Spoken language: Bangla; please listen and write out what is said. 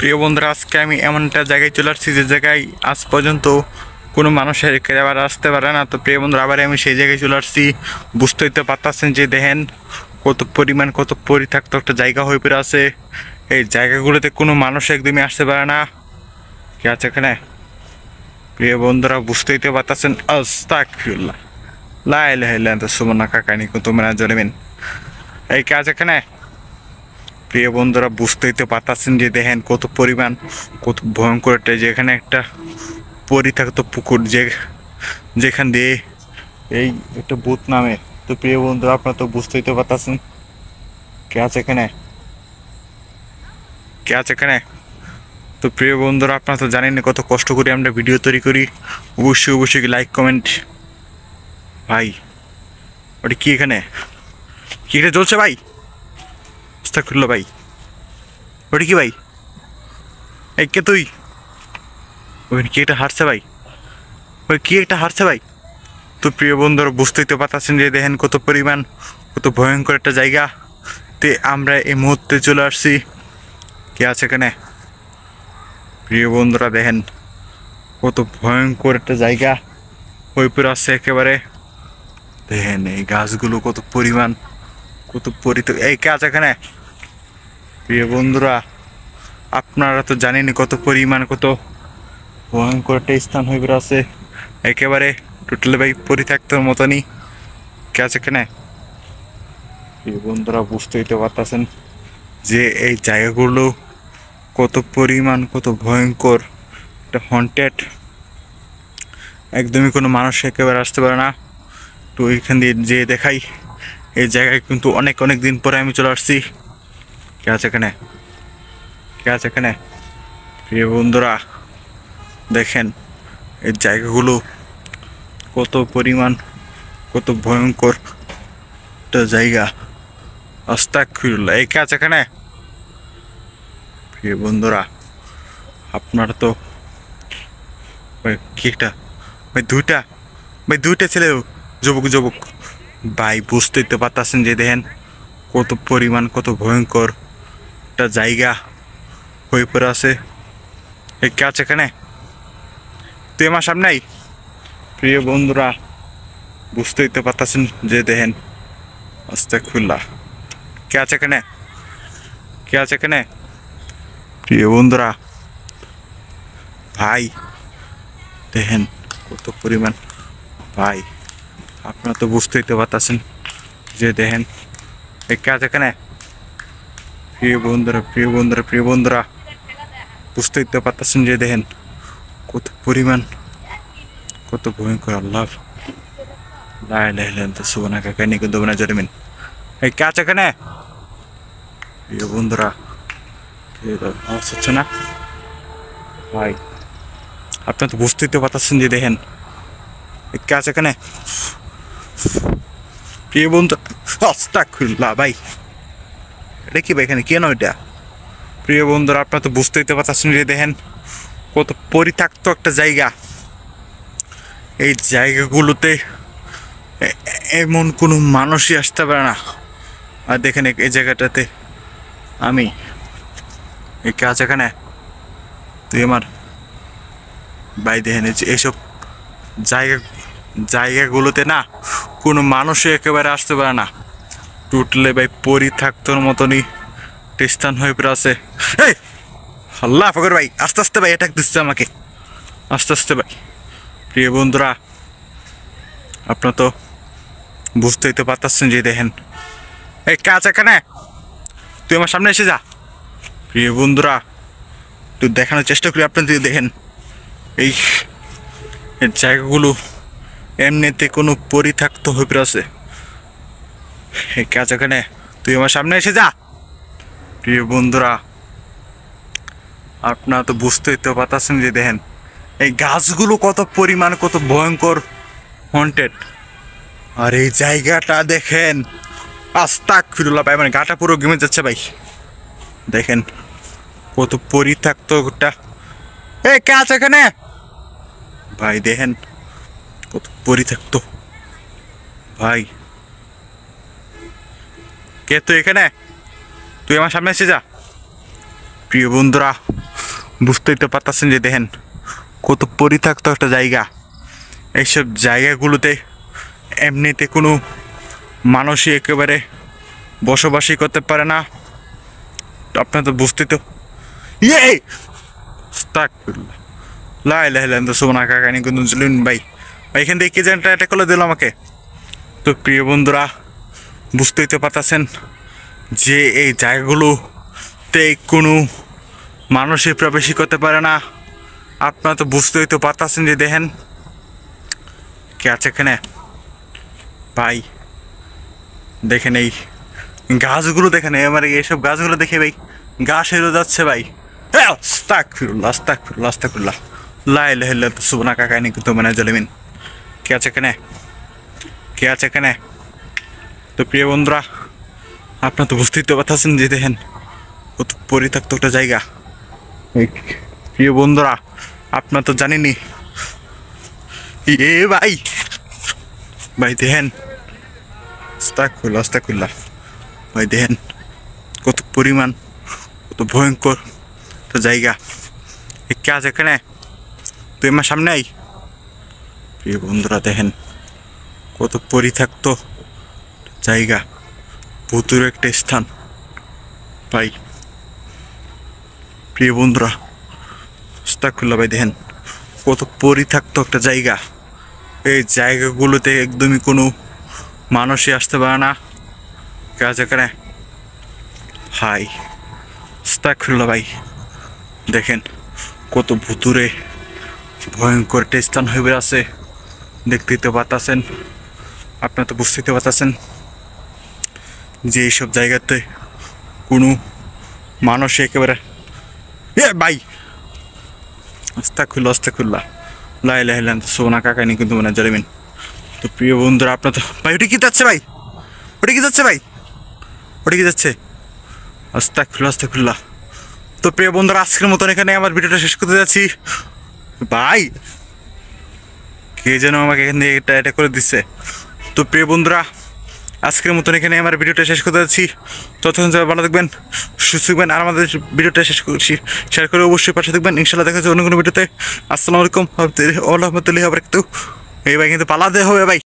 প্রিয় বন্ধুরা, আজকে আমি এমন একটা জায়গায় চলে আসছি যে জায়গায় আজ পর্যন্ত কোনো মানুষের আবার আসতে পারে না। তো প্রিয় বন্ধুরা, আবার আমি সেই জায়গায় চলে আসছি। বুঝতেই তো পারতেছেন যে দেখেন কত পরিমাণ কত পরিত্যক্ত একটা জায়গা হয়ে পড়ে আছে। এই জায়গাগুলোতে কোনো মানুষ একদমই আসতে পারে না। কি আছে এখানে প্রিয় বন্ধুরা? বুঝতেই তো পারতেছেন। আস্তাগফিরুল্লাহ লা ইলাহা ইল্লা আনতা সুবহানাকা ইন্নী কুনতু মিনাজ জালিমিন। এই কাজ এখানে প্রিয় বন্ধুরা, বুঝতেই তো পারতেছেন যে দেখেন কত পরিমাণ কত ভয়ঙ্কর একটা, যেখানে একটা পরিত্যক্ত পুকুর, যেখান দিয়ে এই একটা ভূত নামে। তো প্রিয় বন্ধুরা, আপনারা তো বুঝতেই তো পারতেছেন কে আছে এখানে, কে আছে এখানে। তো প্রিয় বন্ধুরা, আপনারা তো জানেন কত কষ্ট করে আমরা ভিডিও তৈরি করি। অবশ্যই অবশ্যই লাইক কমেন্ট। ভাই ওটা কি এখানে, কি এটা জ্বলছে ভাই? আস্তাগফিরুল্লাহ ভাই, ওটা কি ভাই? এই কে তুই? ওই কি একটা হারছে ভাই, ওই কি একটা হারছে ভাই। তো প্রিয় বন্ধুরা, বুঝতেই তো পারতেছেন যে দেখেন কত পরিমাণ কত ভয়ঙ্কর একটা জায়গা তে আমরা এই মুহূর্তে চলে আসছি। কে আছে এখানে প্রিয় বন্ধুরা? দেখেন কত ভয়ঙ্কর একটা জায়গা হয়ে পড়ে আছে একেবারে। দেখেন এই গাছগুলো কত পরিমাণ কত এই কে আছে এখানে প্রিয় বন্ধুরা? আপনারা তো জানেনই কত পরিমাণ কত ভয়ঙ্কর একটা স্থান হয়ে পড়ে আছে একেবারে টোটালি ভাই পরিত্যক্তর মতনই। কে আছে এখানে প্রিয় বন্ধুরা? বুঝতেই তো পারতেছেন যে এই জায়গাগুলো কত পরিমাণ কত ভয়ঙ্কর একটা হন্টেড, একদমই কোনো মানুষ একেবারে আসতে পারে না। তো ওইখান দিয়ে যে দেখাই এই জায়গায় কিন্তু অনেক অনেক দিন পরে আমি চলে আসছি। কে আছে এখানে, কে আছে এখানে প্রিয় বন্ধুরা? দেখেন এই জায়গাগুলো কত পরিমাণ কত ভয়ঙ্কর একটা জায়গা। আস্তাগফিরুল্লাহ। এই কে আছে এখানে প্রিয় বন্ধুরা? আপনারা তো ভাই কি একটা ভাই দুইটা ছেলে, যুবক যুবক ভাই, বুঝতেই তো পারতেছেন যে দেখেন কত পরিমাণ কত ভয়ঙ্কর একটা জায়গা হয়ে পড়ে আছে। এই কে আছে এখানে? তুই আমার সামনেই প্রিয় বন্ধুরা, বুঝতেই তো পারতেছেন যে দেখেন আস্তাগফিরুল্লাহ। কে আছে এখানে, কে আছে এখানে প্রিয় বন্ধুরা? ভাই দেখেন কত পরিমাণ, ভাই আপনারা তো বুঝতেই তো পারতেছেন যে দেখেন এই কে আছে এখানে প্রিয় বন্ধুরা, প্রিয় বন্ধুরা, প্রিয় বন্ধুরা, বুঝতেই তো পারতেছেন যে দেখেন কত পরিমাণ কত ভয়ঙ্কর। আল্লাহ লা ইলাহা ইল্লা আনতা সুবহানাকা ইন্নী কুনতু মিনাজ জালিমিন। এই কে আছে এখানে প্রিয় বন্ধুরা? আওয়াজ হচ্ছে না ভাই? আপনারা তো বুঝতেই তো পারতেছেন যে দেখেন এই কে আছে এখানে প্রিয় বন্ধু? আস্তাগফিরুল্লাহ ভাই, এটা কি ভাই? এখানে কেন এটা প্রিয় বন্ধুরা? আপনারা তো বুঝতেই তো পারতেছেন যে দেখেন কত পরিত্যক্ত একটা জায়গা। এই জায়গাগুলোতে এমন কোনো মানুষই আসতে পারে না। আর দেখেন এই জায়গাটাতে আমি, এই কাজ এখানে তুই আমার ভাই, দেখেন এইসব জায়গাগুলোতে না কোনো মানুষই একেবারে আসতে পারে না। টোটালে ভাই পরিত্যক্তর মতনই স্থান হয়ে পড়ে আছে। এই আল্লাহ ফকর ভাই, আস্তে আস্তে ভাই, অ্যাটাক দিচ্ছে আমাকে, আস্তে আস্তে ভাই। প্রিয় বন্ধুরা, আপনার তো বুঝতেই তো পারতেছেন যে দেখেন এই কাজ এখানে, তুই আমার সামনে এসে যা। প্রিয় বন্ধুরা, তুই দেখানোর চেষ্টা করি আপনাদের, দেখেন এই জায়গাগুলো এমনিতে কোনো পরিত্যক্ত হয়ে পড়ে আছে। এই কাজ এখানে, তুই আমার সামনে এসে যা। প্রিয় বন্ধুরা, আপনারা তো বুঝতেই তো পারতেছেন যে দেখেন এই গাছগুলো কত পরিমাণ কত ভয়ঙ্কর হন্টেড। আর এই জায়গাটা দেখেন আস্তাগফিরুল্লাহ ভাই, মানে গাটা পুরো ঘেমে যাচ্ছে ভাই। দেখেন কত পরিত্যক্ত একটা, এই কাজ এখানে ভাই, দেখেন কত পরিত্যক্ত ভাই। কে তুই এখানে? তুই আমার সামনে এসে যা। প্রিয় বন্ধুরা বুঝতেই তো পারতেছেন যে দেখেন কত পরিত্যক্ত একটা জায়গা। এইসব জায়গাগুলোতে এমনিতে কোনো মানুষই একেবারে বসবাসই করতে পারে না। আপনার তো বুঝতেই তো ইয়ে আস্তাগফিরুল্লাহ লা ইলাহা ইল্লাল্লাহ সুবহানাকা কানি কুনতু জালিমিন। ভাই এখান থেকে কে যেনটা অ্যাটাক করে দিল আমাকে। তো প্রিয় বন্ধুরা বুঝতেই তো পারতেছেন যে এই জায়গাগুলোতে কোনো মানুষই প্রবেশই করতে পারে না। আপনারা তো বুঝতেই তো পারতেছেন যে দেখেন কে আছে এখানে। ভাই দেখেন এই গাছগুলো দেখেন, আমার এইসব গাছগুলো দেখে ভাই গা সেরে যাচ্ছে ভাই। আস্তাগফিরুল্লাহ আস্তাগফিরুল্লাহ আস্তাগফিরুল্লাহ লা ইলাহা ইল্লাল্লাহ সুবহানাকা কানি কুনতু মিনাজ জালিমিন। কে আছে এখানে, কে আছে এখানে? তো প্রিয় বন্ধুরা আপনারা তো বুঝতেই তো পারতেছেন যে দেখেন কত পরিত্যক্ত একটা জায়গা। প্রিয় বন্ধুরা আপনারা তো জানেনই এ ভাই ভাই দেখেন আস্তাগফিরুল্লাহ আস্তাগফিরুল্লাহ। ভাই দেখেন কত পরিমাণ, কত ভয়ঙ্কর একটা জায়গা। কে আছে এখানে? তুই আমার সামনে আই। প্রিয় বন্ধুরা দেখেন কত পরিত্যক্ত জায়গা, ভুতুর একটা স্থান। ভাই প্রিয় বন্ধুরা আস্তাগফিরুল্লাহ ভাই দেখেন কত পরিত্যক্ত একটা জায়গা। এই জায়গাগুলোতে একদমই কোনো মানুষই আসতে পারে না। কে আছে এখানে? ভাই আস্তাগফিরুল্লাহ ভাই দেখেন কত ভুতুরে ভয়ঙ্কর একটা স্থান হয়ে আছে। দেখতেই তো পারতেছেন, আপনারা তো বুঝতেই তো পারতেছেন যে এইসব জায়গাতে কোনো মানুষ একেবারে ভাই আস্তাগফিরুল্লাহ আস্তাগফিরুল্লাহ লা ইলাহা ইল্লাল্লাহ সুবহানাকা কানি কুনতু মিনাজ জালিমিন। তো প্রিয় বন্ধুরা আপনার তো ভাই ওটা কি যাচ্ছে ভাই, ওটা কি যাচ্ছে ভাই, ওটা কি যাচ্ছে? আস্তাগফিরুল্লাহ আস্তাগফিরুল্লাহ। তো প্রিয় বন্ধুরা আজকের মতন এখানে আমার ভিডিওটা শেষ করতে যাচ্ছি। ভাই কে যেন আমাকে এখান থেকে এটা করে দিচ্ছে। তো প্রিয় বন্ধুরা আজকের মতন এখানে আমার ভিডিওটা শেষ করতে যাচ্ছি। ততক্ষণ ভালো থাকবেন, সুস্থ থাকবেন, আর আমাদের ভিডিওটা শেষ করছি শেয়ার করে অবশ্যই পাশে থাকবেন। ইনশাল্লাহ দেখা যাচ্ছে অন্য কোনো ভিডিওতে। আসসালামু আলাইকুম ওয়া রাহমাতুল্লাহি ওয়া বারাকাতুহু। এই ভাই কিন্তু পালাতে হবে ভাই।